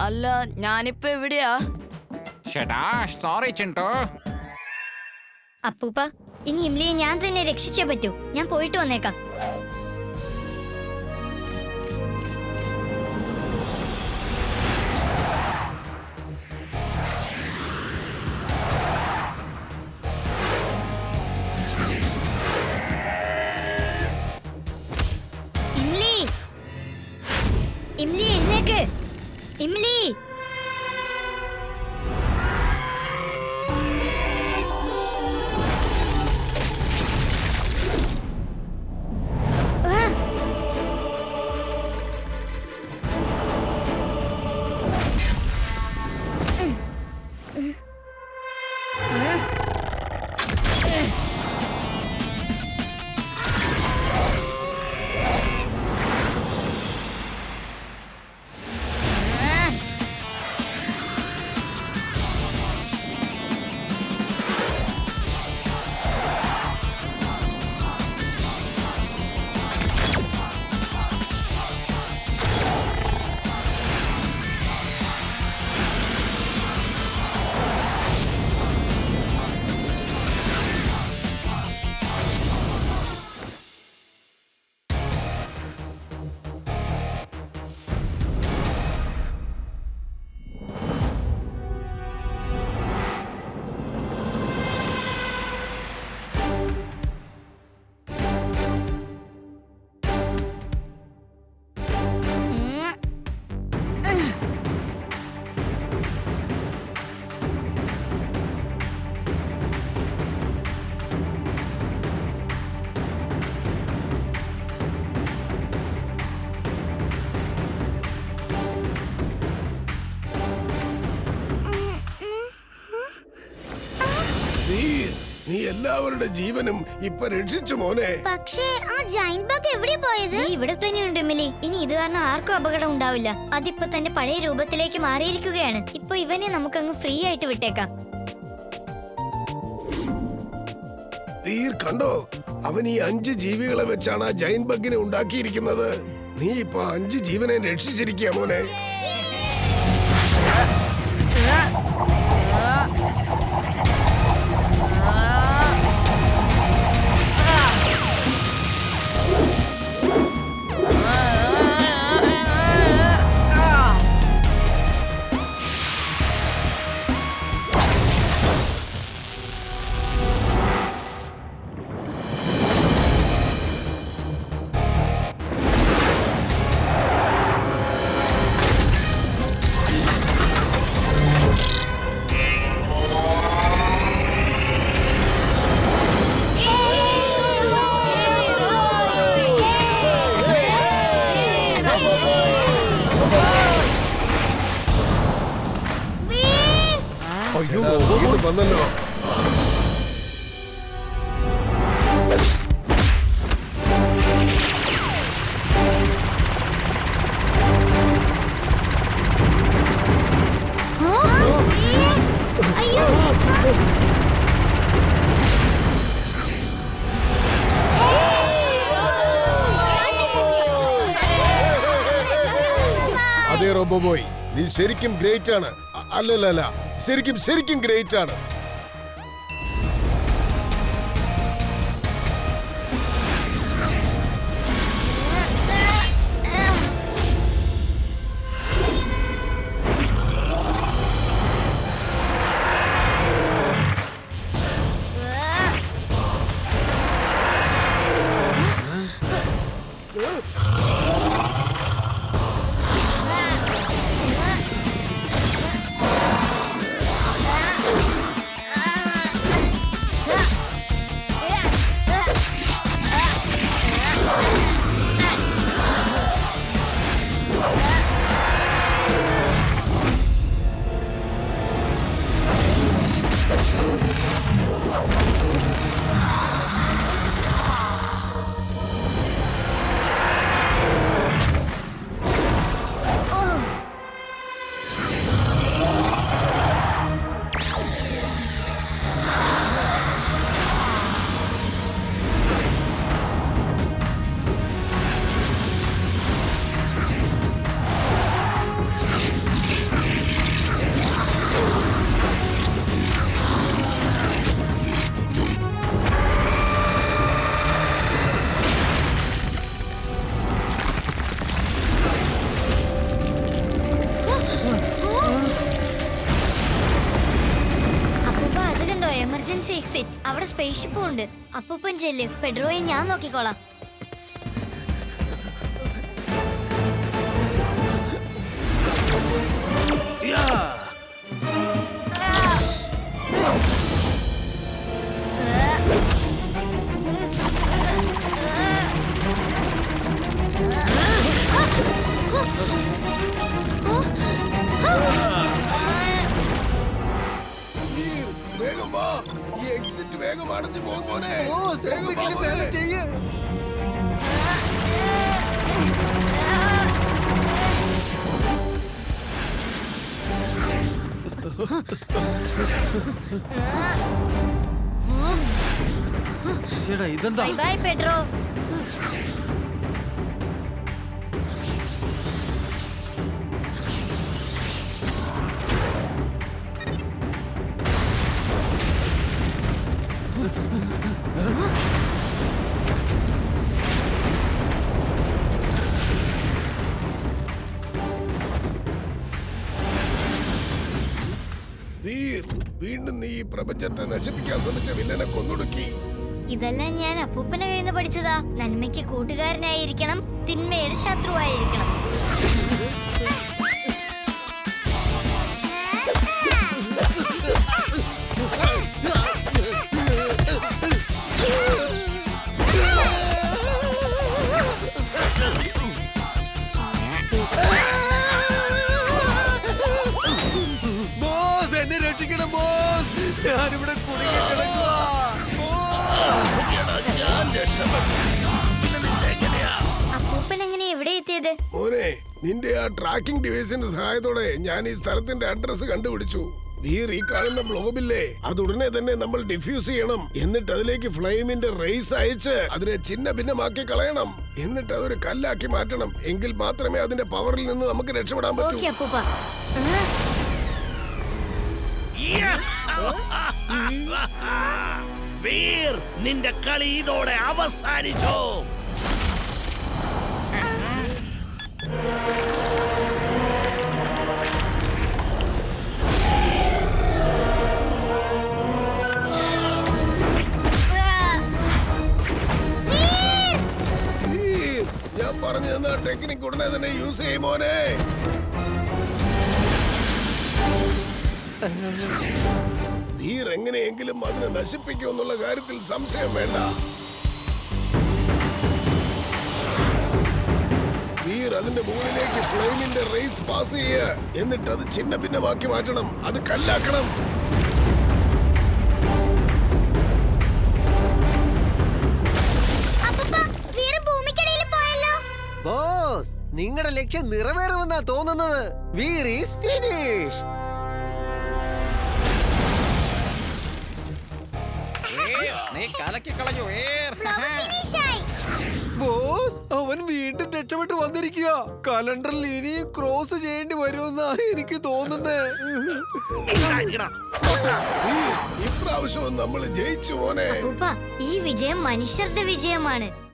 അല്ല ഞാനിപ്പോ എവിടെയാ? സോറി ചിന്തു. അപ്പൂപ്പ, ഇനി ഇംലിയെ ഞാൻ തന്നെ രക്ഷിച്ചേ പറ്റൂ. ഞാൻ പോയിട്ട് വന്നേക്കാം. ഇംലി, ഇംലി എഴുന്നേക്ക്. ഇംലി, നീ എല്ലാവരുടെ ജീവനും ഇപ്പൊ രക്ഷിച്ചു മോനെ. പക്ഷേ ആ ജയന്റ് ബഗ് എവിടെ പോയത്? നീ ഇവിടെ തന്നെയുണ്ട് മിലി. ഇനി ഇത് കാരണം ആർക്കും അപകടം ഉണ്ടാവില്ല. അതിപ്പോ തന്റെ പഴയ രൂപത്തിലേക്ക് മാറിയിരിക്കുകയാണ്. ഇപ്പൊ ഇവനെ നമുക്കങ്ങ് ഫ്രീ ആയിട്ട് വിട്ടേക്കാം. തീർ കണ്ടോ, അവൻ ഈ 5 ജീവികളെ വെച്ചാണ് ആ ജയന്റ് ബഗിനെ ഉണ്ടാക്കിയിരിക്കുന്നത്. നീ ഇപ്പൊ 5 ജീവനെ രക്ഷിച്ചിരിക്കുക മോനെ. വന്നല്ലോ. അതെ റോബോ ബോയ്, നീ ശരിക്കും ഗ്രേറ്റ് ആണ്. അല്ലല്ല, ശരിക്കും ഗ്രേറ്റ് ആണ്. വിശപ്പുണ്ട്. അപ്പൂപ്പൻ ചെല്ല്, പെഡ്രോയെ ഞാൻ നോക്കിക്കോളാം. വീർ, വേഗം വാ. ഈ എക്സിറ്റ് വേഗം അടഞ്ഞു പോകോനെ. വേഗം വാ മോനെ. ഇതെന്താ? Bye bye Pedro. വീർ, വീണ്ടും നീ ഈ പ്രപഞ്ചത്തെ നശിപ്പിക്കാൻ ശ്രമിച്ച വില്ലനെ കൊന്നൊടുക്കി. ഇതെല്ലാം ഞാൻ അപ്പൂപ്പന്റെ കയ്യിൽ നിന്ന് പഠിച്ചതാ. നന്മയ്ക്ക് കൂട്ടുകാരനായിരിക്കണം, തിന്മയുടെ ശത്രുവായിരിക്കണം. ബോസ്, എന്നെ രക്ഷിക്കണം ബോസ്. ഞാനിവിടെ കുടുങ്ങി കിടക്കുവാ. അപ്പൂപ്പൻ എങ്ങനെ എവിടെ എത്തിയത്? മോനെ, നിന്റെ ആ ട്രാക്കിംഗ് ഡിവൈസിന്റെ സഹായത്തോടെ ഞാൻ ഈ സ്ഥലത്തിന്റെ അഡ്രസ് കണ്ടുപിടിച്ചു. വീർ, ഈ കാണുന്ന ബ്ലോബില്ലേ, അത് ഉടനെ തന്നെ നമ്മൾ ഡിഫ്യൂസ് ചെയ്യണം. എന്നിട്ട് അതിലേക്ക് ഫ്ലെയിമിന്റെ റേസ് അയച്ച് അതിനെ ചിന്ന ഭിന്നമാക്കി കളയണം. എന്നിട്ട് അതൊരു കല്ലാക്കി മാറ്റണം. എങ്കിൽ മാത്രമേ അതിന്റെ പവറിൽ നിന്ന് നമുക്ക് രക്ഷപ്പെടാൻ പറ്റൂ. ഓക്കെ അപ്പൂപ്പ. വീർ, നിന്റെ കളി ഇതോടെ അവസാനിച്ചു. വീർ, ഞാൻ പറഞ്ഞു തന്ന ടെക്നിക് ഉടനെ തന്നെ യൂസ് ചെയ്യും മോനെ. വീർ എങ്ങനെയെങ്കിലും അതിനെ നശിപ്പിക്കുമെന്നുള്ള കാര്യത്തിൽ സംശയം വേണ്ട. വീർ അതിന്റെ മുകളിലേക്ക് ഫ്ലെയിമിന്റെ റേസ് പാസ് ചെയ്യുക. എന്നിട്ട് അത് ചിന്ന ഭിന്നമാക്കി മാറ്റണം. അത് കല്ലാക്കണം. അപ്പൂപ്പ, വീർ ഭൂമിക്കടിയിൽ പോയല്ലോ. ബോസ്, നിങ്ങളുടെ ലക്ഷ്യം നിറവേറുമെന്നാ തോന്നുന്നത്. Veer is finish. നീ കലക്കി കളഞ്ഞു വീർ. ബ്ലോക്ക് ഫിനിഷായി. ബോസ്, അവൻ വീണ്ടും രക്ഷപ്പെട്ടു വന്നിരിക്കുക. കലണ്ടറിൽ ഇനി ക്രോസ് ചെയ്യേണ്ടി വരുമെന്നാ എനിക്ക് തോന്നുന്നേ. വീർ, ഇപ്രാവശ്യവും നമ്മൾ ജയിച്ചു മോനെ. അപ്പൂപ്പ, ഈ വിജയം മനുഷ്യരുടെ വിജയമാണ്.